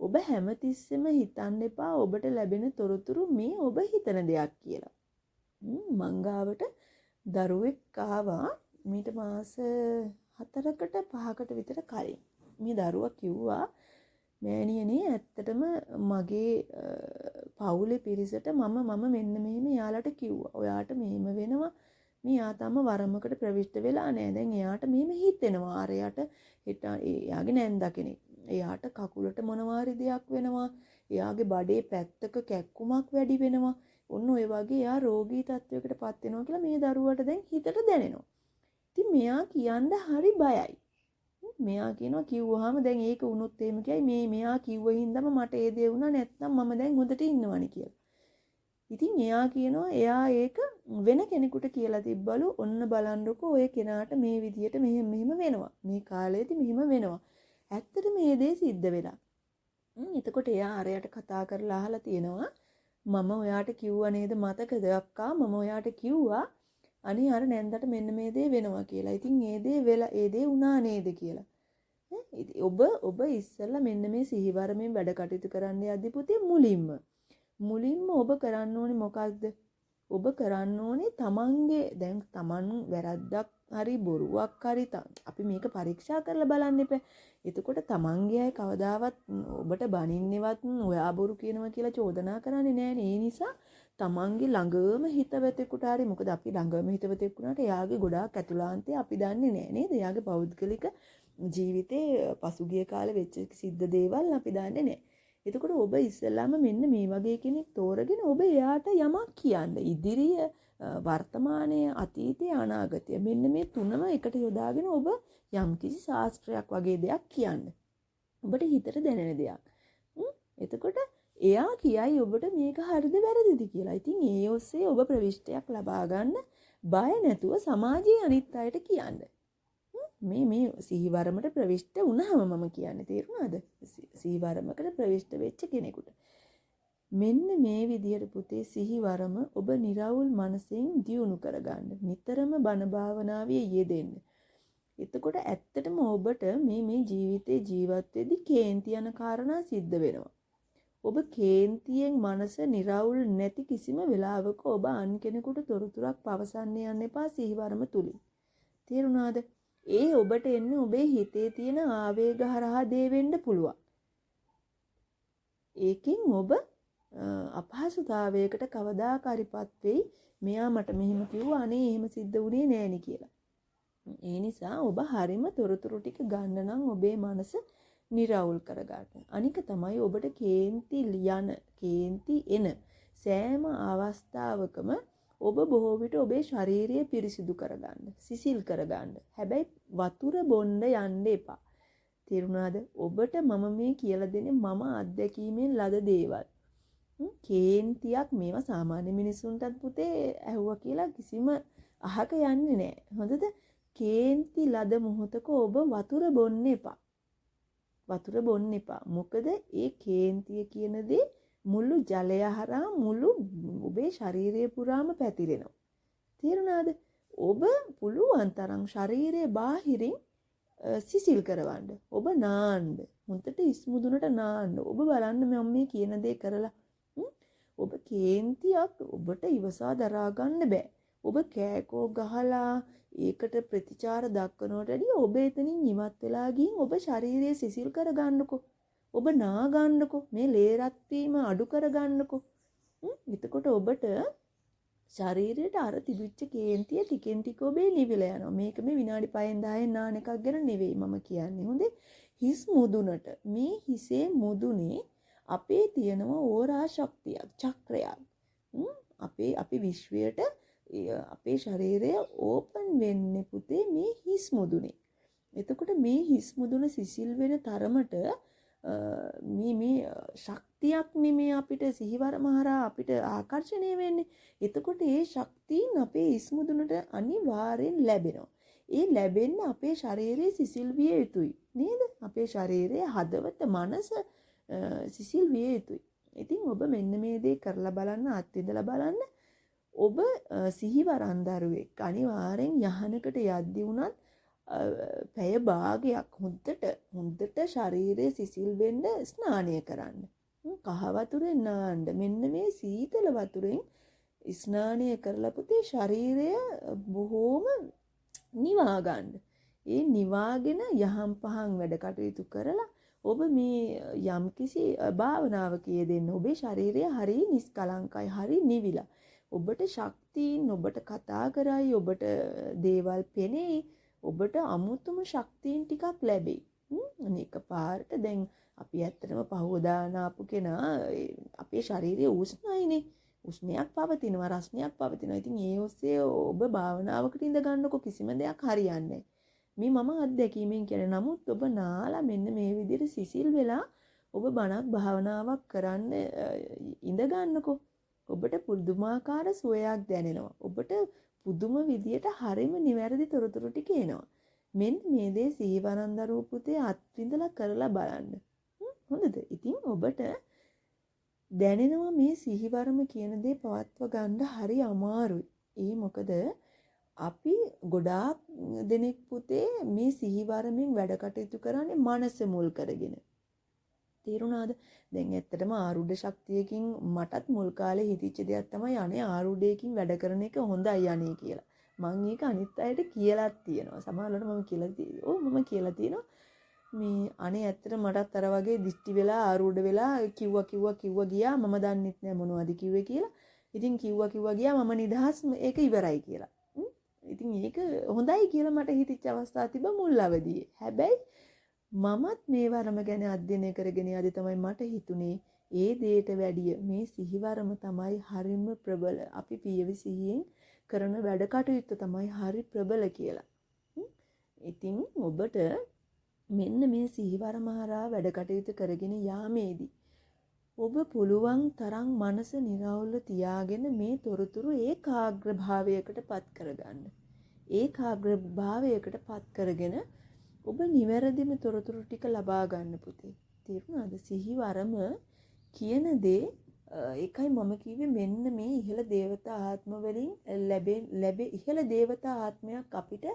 ඔබ හැමතිස්සෙම හිතන්න එපා ඔබට ලැබෙන තොරතුරු මේ ඔබ හිතන දෙයක් කියලා. මංගාවට දරුවෙක් ආවා මීට මාස 4කට 5කට විතර කලින්. මේ දරුවා කිව්වා මෑණියනේ ඇත්තටම මගේ පවුලේ පිරිසට මම මෙන්න මෙහෙම යාලට කිව්වා. ඔයාට මෙහෙම වෙනවා. මෙයා තම වරමකට ප්‍රවිෂ්ඨ වෙලා නැහැ. දැන් එයාට මෙහෙම හිතෙනවා. අරයට එයාගේ නැන්දා කෙනෙක්. එයාට කකුලට මොනවාරි දෙයක් වෙනවා. එයාගේ බඩේ පැත්තක කැක්කුමක් වැඩි වෙනවා. ඔන්න ඔය වගේ එයා රෝගී තත්වයකට පත් වෙනවා කියලා මේ දරුවට දැන් හිතට දැනෙනවා. ඉතින් මෙයා කියන්න හරි බයයි. මෙයා කියනවා කිව්වහම දැන් ඒක වුණොත් එහෙම කියයි මෙයා කිව්ව හින්දාම මට ඒ දේ වුණා නැත්නම් මම දැන් හොඳට ඉන්නවනේ කියලා. ඉතින් එයා කියනවා එයා ඒක වෙන කෙනෙකුට කියලා තිබ්බලු ඔන්න බලන්නකෝ ඔය කෙනාට මේ විදියට මෙහෙම වෙනවා. මේ කාලේදී මෙහෙම වෙනවා. ඇත්තටම මේ දේ සිද්ධ වෙලා. එතකොට එයා අරයට කතා කරලා අහලා තියෙනවා මම ඔයාට කිව්වා නේද මතකද අක්කා මම ඔයාට කිව්වා අනේ අර නැන්දට මෙන්න මේ දේ වෙනවා කියලා. ඉතින් ඒ දේ වුණා නේද කියලා. ඔබ ඉස්සෙල්ලා මෙන්න මේ සිහිවරමින් වැඩ කටයුතු කරන්න යද්දි පුතේ මුලින්ම ඔබ කරන්න ඕනේ මොකක්ද? ඔබ කරන්න ඕනේ තමන්ගේ දැන් තමන් වැරද්දක් හරි බොරුවක් හරි අපි මේක පරීක්ෂා කරලා බලන්න එපා. එතකොට තමන්ගේ අය කවදාවත් ඔබට බනින්නේවත් ඔයා බොරු කියනවා කියලා චෝදනා කරන්නේ නැහැ. ඒ නිසා තමන්ගේ ළඟම හිතවතෙකුට හරි මොකද අපි ළඟම හිතවතෙක් වුණාට එයාගේ ගොඩාක් ඇතුළාන්තය අපි දන්නේ නැහැ නේද? එයාගේ පෞද්ගලික ජීවිතේ පසුගිය කාලේ වෙච්ච සිද්ධ දේවල් අපි දන්නේ නැහැ. එතකොට ඔබ ඉස්සෙල්ලාම මෙන්න මේ වගේ කෙනෙක් තෝරගෙන ඔබ එයාට යමක් කියන්න. ඉදිරිය, වර්තමානයේ, අතීතයේ, අනාගතය මෙන්න මේ තුනම එකට යොදාගෙන ඔබ යම්කිසි ශාස්ත්‍රයක් වගේ දෙයක් කියන්න. ඔබට හිතට දැනෙන දෙයක්. එතකොට එයා කියයි ඔබට මේක හරිද වැරදිද කියලා. ඉතින් ඒ ඔස්සේ ඔබ ප්‍රවිෂ්ටයක් ලබා ගන්න බය නැතුව සමාජයේ අනිත් අයට කියන්න. මේ සිහිවරමට ප්‍රවිෂ්ට වුණාම මම කියන්නේ තේරුණාද? සිහිවරමකට ප්‍රවිෂ්ට වෙච්ච කෙනෙකුට මෙන්න මේ විදිහට පුතේ සිහිවරම ඔබ निराවුල් මනසෙන් දියුණු කරගන්න. නිතරම බණ භාවනාවේ යෙදෙන්න. එතකොට ඇත්තටම ඔබට මේ ජීවිතේ ජීවත් වෙද්දි කේන්ති යන කාරණා සිද්ධ වෙනවා. ඔබ කේන්තියෙන් මනස निराවුල් නැති කිසිම වෙලාවක ඔබ අන් කෙනෙකුට තොරතුරක් පවසන්න යන්න එපා සිහිවරම තුලින්. තේරුණාද? ඒ ඔබට එන්නේ ඔබේ හිතේ තියෙන ආවේග හරහා දේ වෙන්න පුළුවන්. ඒකෙන් ඔබ අපහසුතාවයකට කවදාකරිපත් වෙයි. මෙයා මට මෙහෙම කිව්වා අනේ එහෙම සිද්ධ වුණේ නෑනේ කියලා. ඒ නිසා ඔබ හරිම තොරතුරු ටික ගන්න නම් ඔබේ මනස निराවුල් කරගන්න. අනික තමයි ඔබට කේන්ති එන සෑම අවස්ථාවකම ඔබ බොහෝ විට ඔබේ ශාරීරිය පිරිසිදු කරගන්න, සිසිල් කරගන්න. හැබැයි වතුර බොන්න යන්න එපා. තේරුණාද? ඔබට මම මේ කියලා දෙන්නේ මම අත්දැකීමෙන් ලද දේවල්. කේන්තියක් මේවා සාමාන්‍ය මිනිසුන්ටත් පුතේ ඇහුවා කියලා කිසිම අහක යන්නේ නැහැ. හොඳද? කේන්ති ලද මොහොතක ඔබ වතුර බොන්න එපා. වතුර බොන්න එපා. මොකද ඒ කේන්තිය කියන දේ මුළු ජලය හරහා මුළු ඔබේ ශරීරය පුරාම පැතිරෙනවා. තේරුණාද? ඔබ පුළුවන් තරම් ශරීරයේ බාහිරින් සිසිල් කරවන්න. ඔබ නාන්න. හොඳට ඉස්මුදුනට නාන්න. ඔබ බලන්න මම මේ කියන දේ කරලා. ඔබ කේන්තියක් ඔබට ඉවසා දරා ගන්න බෑ. ඔබ කෑකෝ ගහලා ඒකට ප්‍රතිචාර දක්වනවට වඩා ඔබ එතනින් ඉවත් වෙලා ගිහින් ඔබ ශරීරය සිසිල් කරගන්නකෝ. ඔබ නා ගන්නකෝ. මේ ලේ රත් වීම අඩු කරගන්නකෝ. එතකොට ඔබට ශරීරයට අර තිබිච්ච කේන්තිය ටිකෙන් ටික ඔබේ නිවිලා යනවා. මේක මේ විනාඩි 5න් 10න් නාන එකක් ගැන නෙවෙයි මම කියන්නේ. හොඳේ. හිස් මුදුනට මේ හිසේ මුදුනේ අපේ තියෙනවා ඕරා ශක්තියක්, චක්‍රයක්. අපි විශ්වයට අපේ ශරීරය ඕපන් වෙන්නේ පුතේ මේ හිස් මුදුනේ. එතකොට මේ හිස් මුදුන සිසිල් වෙන තරමට මේ ශක්තියක් නෙමේ අපිට සිහිවරම හරහා අපිට ආකර්ෂණය වෙන්නේ. එතකොට ඒ ශක්තියින් අපේ හිස් මුදුනට අනිවාර්යෙන් ලැබෙනවා. ඒ ලැබෙන්න අපේ ශරීරයේ සිසිල් විය යුතුයි. නේද? අපේ ශරීරයේ හදවත මනස සිසිල් විය යුතුයි. ඉතින් ඔබ මෙන්න මේ දේ කරලා බලන්න, අත්විඳලා බලන්න. ඔබ සිහිවරන් දරුවෙක් අනිවාර්යෙන් යහනකට යද්දී වුණත් පැය භාගයක් හොඳට ශරීරයේ සිසිල් වෙන්න ස්නානය කරන්න. කහ වතුරෙන් නාන්න. මෙන්න මේ සීතල වතුරෙන් ස්නානය කරලා පුතේ ශරීරය බොහෝම නිවා ගන්න. ඒ නිවාගෙන යහම් පහන් වැඩ කටයුතු කරලා ඔබ මේ යම්කිසි භාවනාවක යෙදෙන්න. ඔබේ ශරීරය හරි නිස්කලංකයි, හරි නිවිලා. ඔබට ශක්තියින් ඔබට කතා කරයි, ඔබට දේවල් පෙනෙයි, ඔබට අමුතුම ශක්තියින් ටිකක් ලැබෙයි. අනික පාරට දැන් අපි ඇත්තටම පහවදාන ආපු කෙනා අපේ ශරීරයේ උෂ්ණයිනේ. උෂ්ණයක් පවතිනවා, රස්නයක් පවතිනවා. ඉතින් ඒ ඔස්සේ ඔබ භාවනාවකට ඉඳ ගන්නකො කිසිම දෙයක් හරියන්නේ මේ මම අත්දැකීමෙන් කියන්නේ. නමුත් ඔබ නාලා මෙන්න මේ විදිහට සිසිල් වෙලා ඔබ බණක් භාවනාවක් කරන්න ඉඳ ගන්නකො. ඔබට පුදුමාකාර සුවයක් දැනෙනවා. ඔබට පුදුම විදියට හරිම නිවැරදි තොරතුරු ටික එනවා. මෙන්න මේ දේ සිහිවරන්දරූ පුතේ අත්විඳලා කරලා බලන්න. හොඳද? ඉතින් ඔබට දැනෙනවා මේ සිහිවරම කියන දේ පවත්ව ගන්න හරි අමාරුයි. ඒ මොකද අපි ගොඩාක් දෙනෙක් පුතේ මේ සිහිවරමින් වැඩ කටයුතු කරන්නේ මනස මුල් කරගෙන. තේරුණාද? දැන් ඇත්තටම ආරුඩ ශක්තියකින් මටත් මුල් කාලේ හිතිච්ච දෙයක් තමයි අනේ ආරුඩයකින් වැඩ කරන එක හොඳයි අනේ කියලා. මම ඒක අනිත් අයට කියලාත් තියෙනවා. සමහරවිට මම කියලා තියෙනවා මේ අනේ ඇත්තට මටත් අර වගේ දිස්ටි වෙලා ආරුඩ වෙලා කිව්වා ගියා මම දන්නෙත් නෑ මොනවද කිව්වේ කියලා. ඉතින් කිව්වා ගියා මම නිදහස් ඒක ඉවරයි කියලා. ඉතින් ඒක හොඳයි කියලා මට හිතිච්ච අවස්ථා තිබ්බ මුල් අවදියේ. හැබැයි මමත් මේ වරම ගැන අධ්‍යයනය කරගෙන යද්දී තමයි මට හිතුනේ ඒ දෙයට වැඩිය මේ සිහිවරම තමයි හරිම ප්‍රබල. අපි පියවි සිහියෙන් කරන වැඩ කටයුත්ත තමයි හරි ප්‍රබල කියලා. ඉතින් ඔබට මෙන්න මේ සිහිවරම හරහා වැඩ කටයුතු කරගෙන යාමේදී ඔබ පුළුවන් තරම් මනස නිරවුල්ව තියාගෙන මේ තොරතුරු ඒකාග්‍ර භාවයකට පත් කරගන්න. ඒකාග්‍ර භාවයකට පත් කරගෙන ඔබ නිවැරදිම තොරතුරු ටික ලබා ගන්න පුතේ. තේරුණාද? සිහිවරම කියන දේ ඒකයි මම කිව්වේ මෙන්න මේ ඉහළ දේවතා ආත්ම වලින් ලැබෙ ඉහළ දේවතා ආත්මයක් අපිට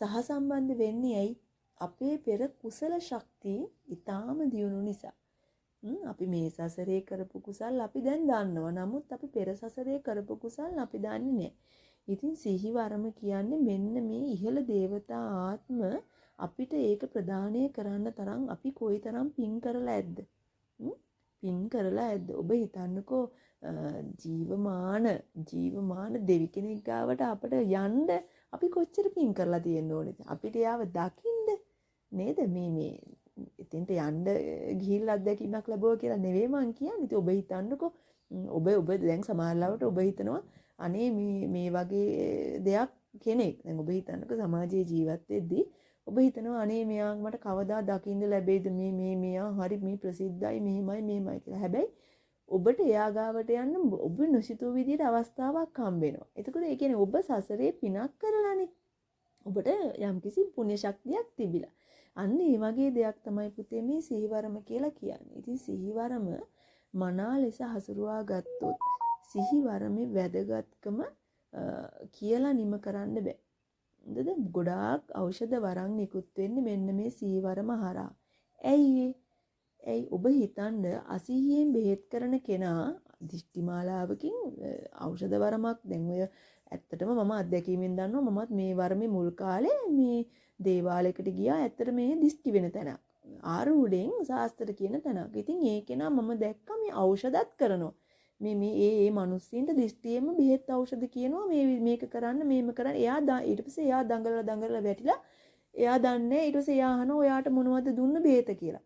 සහසම්බන්ධ වෙන්නේ ඇයි? අපේ පෙර කුසල ශක්තිය ඊටාම දියුණු නිසා. අපි මේ සසරේ කරපු කුසල් අපි දැන් දන්නවා. නමුත් අපි පෙර සසරේ කරපු කුසල් අපි දන්නේ නැහැ. ඉතින් සිහිවරම කියන්නේ මෙන්න මේ ඉහළ දේවතා ආත්ම අපිට ඒක ප්‍රදානය කරන්න තරම් අපි කොයිතරම් පින් කරලා ඇද්ද? පින් කරලා ඇද්ද? ඔබ හිතන්නකෝ ජීවමාන දෙවි කෙනෙක් ගාවට අපිට යන්න අපි කොච්චර පින් කරලා තියෙන්න ඕනේද? අපිට යාව දකින්න නේද? මේ එතෙන්ට යන්න ගිහිල්ලා අත්දැකීමක් ලැබුවා කියලා නෙවෙයි මං කියන්නේ. ඉතින් ඔබ හිතන්නකෝ ඔබ දැන් සමහරවිට ඔබ හිතනවා අනේ මේ වගේ දෙයක් කෙනෙක් දැන් ඔබ හිතන්නකෝ සමාජයේ ජීවත් වෙද්දී ඔබ හිතනවා අනේ මෙයා මට කවදා දකින්න ලැබෙයිද මෙයා හරි මේ ප්‍රසිද්ධයි මෙහෙමයි කියලා. හැබැයි ඔබට එයා ගාවට යන්න ඔබ නොසිතූ විදිහට අවස්ථාවක් හම්බ වෙනවා. එතකොට ඒ කියන්නේ ඔබ සසරේ පිනක් කරලානේ. ඔබට යම්කිසි පුණ්‍ය ශක්තියක් තිබිලා. අන්න ඒ වගේ දෙයක් තමයි පුතේ මේ සිහිවරම කියලා කියන්නේ. ඉතින් සිහිවරම මනා ලෙස හසුරුවා ගත්තොත් සිහිවරමේ වැදගත්කම කියලා නිම කරන්න බෑ. හොඳද? ගොඩාක් ඖෂධ වරන් නිකුත් වෙන්නේ මෙන්න මේ සිහිවරම හරහා. ඇයි ඔබ හිතන්න අසීහියෙන් බෙහෙත් කරන කෙනා දිෂ්ටිමාලාවකින් ඖෂධ වරමක් දැන් ඔය ඇත්තටම මම අත්දැකීමෙන් දන්නවා මමත් මේ වරමේ මුල් කාලේ මේ දේවාලයකට ගියා. ඇත්තට මේ දිෂ්ටි වෙන තැනක්. ආරූඩෙන් ශාස්ත්‍ර කියන තැනක්. ඉතින් ඒ කෙනා මම දැක්කා මේ ඖෂධත් කරනවා. මේ මිනිස්සුන්ට දිෂ්ටියෙම බෙහෙත් ඖෂධ කියනවා මේක කරන්න මේම කරන්න. ඊට පස්සේ එයා දඟලලා වැටිලා එයා දන්නේ ඊට පස්සේ එයා අහනවා ඔයාට මොනවද දුන්න බෙහෙත කියලා.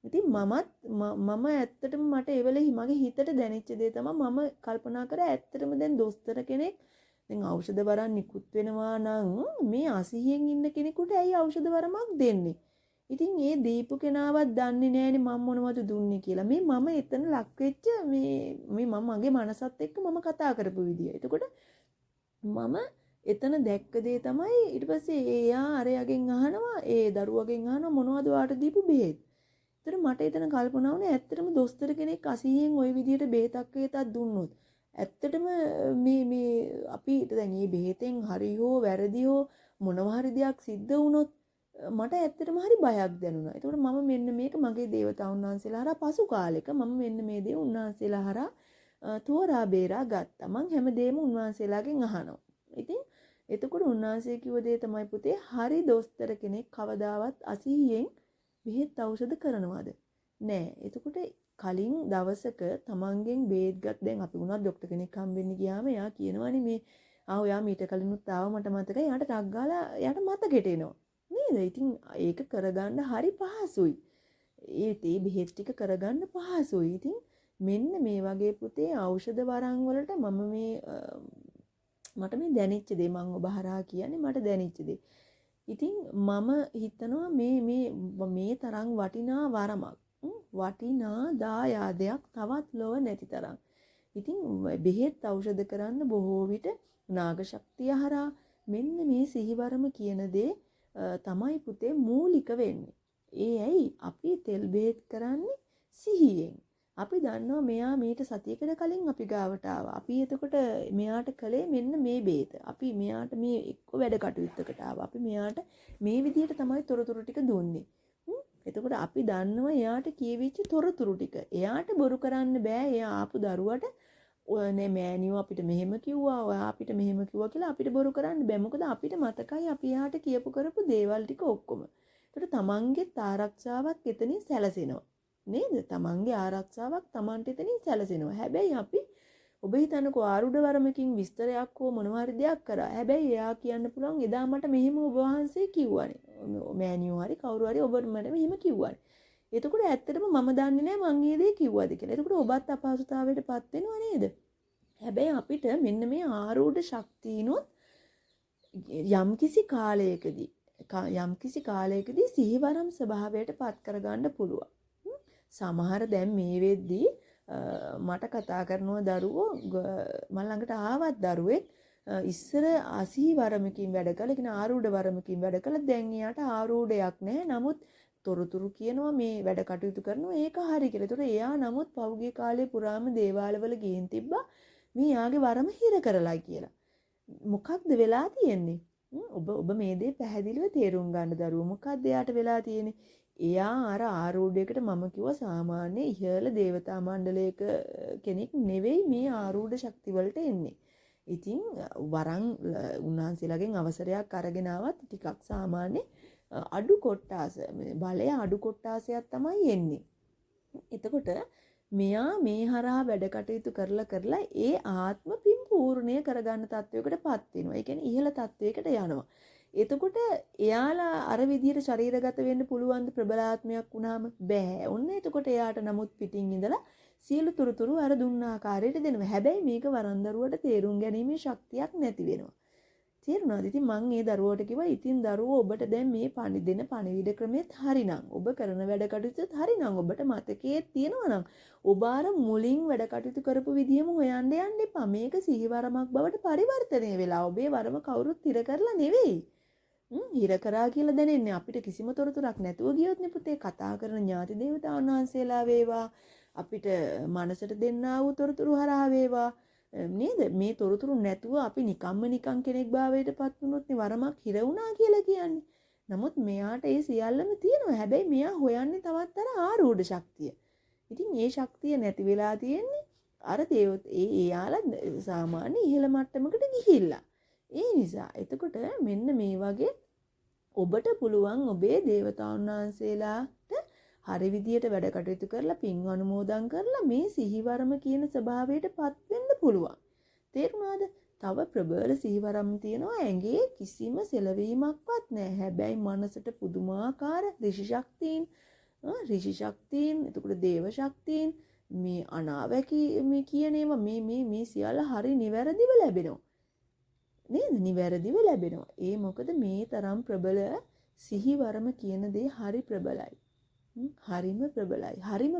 ඉතින් මම ඇත්තටම මට ඒ වෙලේ මගේ හිතට දැනෙච්ච දේ තමයි මම කල්පනා කරා ඇත්තටම දැන් දොස්තර කෙනෙක් දැන් ඖෂධ වරන් නිකුත් වෙනවා නම් මේ අසහියෙන් ඉන්න කෙනෙකුට ඇයි ඖෂධ වරමක් දෙන්නේ? ඉතින් ඒ දීපු කෙනාවත් දන්නේ නැහැනේ මම මොනවද දුන්නේ කියලා. මේ මම එතන ලක් වෙච්ච මේ මගේ මනසත් එක්ක මම කතා කරපු විදිය. එතකොට මම එතන දැක්ක දේ තමයි ඊට පස්සේ එයා අරයාගෙන් අහනවා ඒ දරුවගෙන් අහනවා මොනවද ඔයාට දීපු බෙහෙත්? ඒතර මට එතන කල්පනා වුණේ ඇත්තටම දොස්තර කෙනෙක් අසහියෙන් ওই විදියට බෙහෙතක් දුන්නොත් ඇත්තටම මේ අපි දැන් මේ බෙහෙතෙන් හරි හෝ වැරදි හෝ මොනවා හරි දෙයක් සිද්ධ වුණොත් මට ඇත්තටම හරි බයක් දැනුණා. ඒකට මම මෙන්න මේක මගේ දේවතාවුන් වහන්සේලා හරහා පසු කාලෙක මම මෙන්න මේ දේ උන්වහන්සේලා හරහා තෝරා බේරා ගත්තා. මං හැමදේම උන්වහන්සේලාගෙන් අහනවා. ඉතින් එතකොට උන්වහන්සේ කිව්ව දේ තමයි පුතේ හරි දොස්තර කෙනෙක් කවදාවත් අසීයෙන් බෙහෙත් ඖෂධ කරනවද? නෑ. එතකොට කලින් දවසක තමන්ගෙන් බේත් ගත් දැන් අපි වුණා ડોක්ටර් කෙනෙක් හම්බෙන්න ගියාම එයා කියනවානේ මේ ඔයා මීට කලිනුත් ආව මට මතකයි. එයාට ටක් ගාලා එයාට මතකෙට එනවා. නේද? ඉතින් ඒක කරගන්න හරි පහසුයි. ඒ බෙහෙත් ටික කරගන්න පහසුයි. ඉතින් මෙන්න මේ වගේ පුතේ ඖෂධ වරන් වලට මට මේ දැනෙච්ච දේ මම ඔබ හරහා කියන්නේ මට දැනෙච්ච දේ. ඉතින් මම හිතනවා මේ තරම් වටිනා වරමක් වටිනා දායාදයක් තවත් ලොව නැති තරම්. ඉතින් බෙහෙත් ඖෂධ කරන්න බොහෝ විට නාග ශක්තිය හරහා මෙන්න මේ සිහිවරම කියන දේ තමයි පුතේ මූලික වෙන්නේ. ඒ ඇයි අපි තෙල් බෙහෙත් කරන්නේ සිහියෙන්. අපි දන්නවා මෙයා මීට සතියකට කලින් අපි ගාවට ආවා. අපි එතකොට මෙයාට කළේ මෙන්න මේ බේත. අපි මෙයාට මේ එක්ක වැඩ කටයුත්තකට ආවා. අපි මෙයාට මේ විදිහට තමයි තොරතුරු ටික දුන්නේ. එතකොට අපි දන්නවා එයාට කියවිච්ච තොරතුරු ටික. එයාට බොරු කරන්න බෑ. එයා ආපු දරුවට නේ මෑනියෝ අපිට මෙහෙම කිව්වා, ඔයා අපිට මෙහෙම කිව්වා කියලා අපිට බොරු කරන්න බෑ. මොකද අපිට මතකයි අපි එයාට කියපු කරපු දේවල් ටික ඔක්කොම. එතකොට තමන්ගේ ආරක්ෂාවක් එතනින් සැලසෙනවා. නේද? තමන්ගේ ආරක්ෂාවක් තමන්ට එතනින් සැලසෙනවා. හැබැයි අපි ඔබ හිතන්නකෝ ආරුඩ වරමකින් විස්තරයක් හෝ මොනවා හරි දෙයක් කරා. හැබැයි එයා කියන්න පුළුවන් එදා මට මෙහෙම ඔබ වහන්සේ කිව්වනේ. මෑනියෝ හරි කවුරු හරි ඔබ මට මෙහෙම කිව්වනේ. එතකොට ඇත්තටම මම දන්නේ නැහැ මං ඒ දේ කිව්වද කියලා. එතකොට ඔබත් අපහසුතාවයටපත් වෙනව නේද? හැබැයි අපිට මෙන්න මේ ආරූඪ ශක්තියනොත් යම්කිසි කාලයකදී සිහිවරම් ස්වභාවයට පත් කරගන්න පුළුවන්. සමහර දැන් මේ වෙද්දී මට කතා කරනවා දරුවෝ මම ළඟට ආවත් දරුවෙක් ඉස්සර අසී වරමකින් වැඩ කළා කියන ආරූඪ වරමකින් වැඩ කළා දැන් එයාට ආරූඪයක් නැහැ. නමුත් තොරතුරු කියනවා මේ වැඩ කටයුතු කරනවා ඒක හරි කියලා. ඒතර එයා නමුත් පෞගේ කාලේ පුරාම දේවාලවල ගිහින් තිබ්බා මේ යාගේ වරම හිර කරලා කියලා. මොකක්ද වෙලා තියෙන්නේ? ඔබ මේ දේ පැහැදිලිව තේරුම් ගන්න දරුවෝ. මොකක්ද එයාට වෙලා තියෙන්නේ? එයා අර ආරූඪයකට මම කිව්වා සාමාන්‍ය ඉහළ දේවතා මණ්ඩලයක කෙනෙක් නෙවෙයි මේ ආරූඪ ශක්ති වලට එන්නේ. ඉතින් වරන් උන්වහන්සේලාගෙන් අවසරයක් අරගෙන ආවත් ටිකක් සාමාන්‍ය අඩු කොට්ටාස බලය අඩු කොට්ටාසයක් තමයි එන්නේ. එතකොට මෙයා මේ හරහා වැඩ කටයුතු කරලා ඒ ආත්ම පින් පූර්ණය කරගන්න තත්වයකටපත් වෙනවා. ඒ කියන්නේ ඉහළ තත්වයකට යනවා. එතකොට එයාලා අර විදිහට ශරීරගත වෙන්න පුළුවන් ද ප්‍රබලාත්මයක් වුණාම බෑ. ඔන්න එතකොට එයාට නමුත් පිටින් ඉඳලා සියලු තුරුතුරු අර දුන්න ආකාරයට දෙනවා. හැබැයි මේක වරන්දරුවට තේරුම් ගැනීමේ ශක්තියක් නැති වෙනවා. තේරුණාද? ඉතින් මං ඒ දරුවට කිව්වා ඉතින් දරුවෝ ඔබට දැන් මේ දෙන පණිවිඩ ක්‍රමෙත් හරිනම් ඔබ කරන වැඩ කටයුතුත් හරිනම් ඔබට මතකයේ තියෙනවා නම් ඔබ අර මුලින් වැඩ කටයුතු කරපු විදියම හොයන්න යන්න එපා. මේක සිහිවරමක් බවට පරිවර්තනය වෙලා ඔබේ වරම කවුරුත් හිර කරලා නෙවෙයි. හිර කරා කියලා දැනෙන්නේ අපිට කිසිම තොරතුරක් නැතුව ගියොත් නේ පුතේ කතා කරන ඥාති දේවතාවුන් වහන්සේලා වේවා අපිට මනසට දෙන්නා වූ තොරතුරු හරහා වේවා නේද මේ තොරතුරු නැතුව අපි නිකන් කෙනෙක් භාවයටපත් වුණොත් නේ වරමක් හිර වුණා කියලා කියන්නේ. නමුත් මෙයාට ඒ සියල්ලම තියෙනවා. හැබැයි මෙයා හොයන්නේ තවත් අර ආරූඪ ශක්තිය. ඉතින් ඒ ශක්තිය නැති වෙලා තියෙන්නේ අර එයාලා සාමාන්‍ය ඉහළ මට්ටමකට ගිහිල්ලා. ඒ නිසා එතකොට මෙන්න මේ වගේ ඔබට පුළුවන් ඔබේ දේවතාවුන් වහන්සේලාට හරි විදියට වැඩ කටයුතු කරලා පින් අනුමෝදන් කරලා මේ සිහිවරම කියන ස්වභාවයටපත් වෙන්න පුළුවන්. තේරුණාද? තව ප්‍රබල සිහිවරම් තියෙනවා ඇඟේ කිසිම සෙලවීමක්වත් නැහැ. හැබැයි මනසට පුදුමාකාර ඍෂි ශක්තියින් එතකොට දේව ශක්තියින් මේ අනාවැකි මේ කියන ඒවා මේ සියල්ල හරි නිවැරදිව ලැබෙනවා. නේද? නිවැරදිව ලැබෙනවා. ඒ මොකද මේ තරම් ප්‍රබල සිහිවරම කියන දේ හරි ප්‍රබලයි. හරිම ප්‍රබලයි. හරිම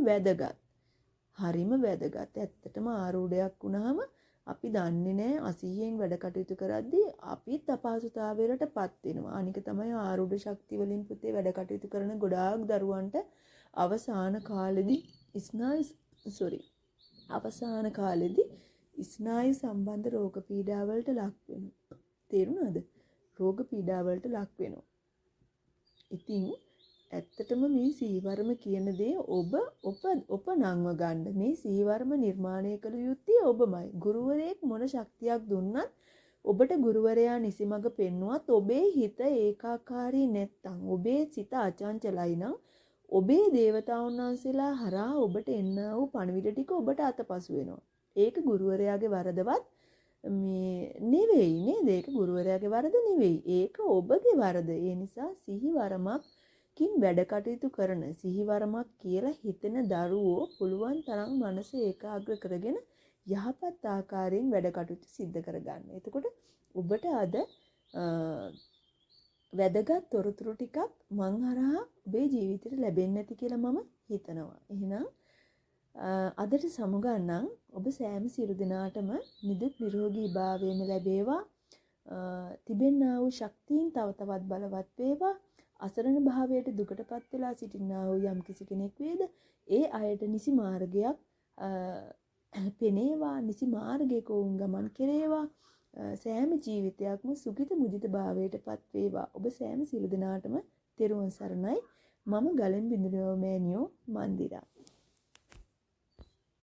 වැදගත්. ඇත්තටම ආරූඪයක් වුණාම අපි දන්නේ නැහැ අසීයෙන් වැඩ කටයුතු කරද්දී අපිත් අපහසුතාවයකටපත් වෙනවා. අනික තමයි ආරූඪ ශක්තිය වලින් පුතේ වැඩ කටයුතු කරන ගොඩාක් දරුවන්ට අවසාන කාලෙදී ස්නායු සම්බන්ධ රෝග පීඩාවලට ලක් වෙනවා. තේරුණාද? රෝග පීඩාවලට ලක් වෙනවා. ඉතින් ඇත්තටම මේ සීවර්ම කියන දේ ඔබ නංව ගන්න. මේ සීවර්ම නිර්මාණය කළ යුත්තේ ඔබමයි. ගුරුවරයෙක් මොන ශක්තියක් දුන්නත් ඔබට ගුරුවරයා නිසිමඟ පෙන්වුවත් ඔබේ හිත ඒකාකාරී නැත්තම් ඔබේ සිත අචංචලයි නම් ඔබේ දේවතාවුන් වහන්සේලා හරහා ඔබට එන්න වූ පණිවිඩ ටික ඔබට අතපසු වෙනවා. ඒක ගුරුවරයාගේ වරදවත් නෙවෙයි නේද? ඒක ගුරුවරයාගේ වරද නෙවෙයි. ඒක ඔබගේ වරද. ඒ නිසා සිහිවරමක්කින් වැඩ කටයුතු කරන සිහිවරමක් කියලා හිතෙන දරුවෝ පුළුවන් තරම් මනස ඒකාග්‍ර කරගෙන යහපත් ආකාරයෙන් වැඩ කටයුතු සිද්ධ කරගන්න. එතකොට ඔබට අද වැදගත් තොරතුරු ටිකක් මං හරහා ඔබේ ජීවිතේට ලැබෙන්නේ නැති කියලා මම හිතනවා. එහෙනම් අදට සමුගන්නම්. ඔබ සෑම සියලු දෙනාටම නිදුක් නිරෝගී භාවයම ලැබේවා. තිබෙන්නා වූ ශක්තියින් තව තවත් බලවත් වේවා. අසරණ භාවයට දුකටපත් වෙලා සිටිනා වූ යම් කිසි කෙනෙක් වේද ඒ අයට නිසි මාර්ගයක් පෙනේවා. නිසි මාර්ගයක වුන් ගමන් කෙරේවා. සෑම ජීවිතයක්ම සුඛිත මුදිත භාවයටපත් වේවා. ඔබ සෑම සියලු දෙනාටම තෙරුවන් සරණයි. මම ගලෙන් බිඳුනෝ මෑනියෝ මන්දිරා.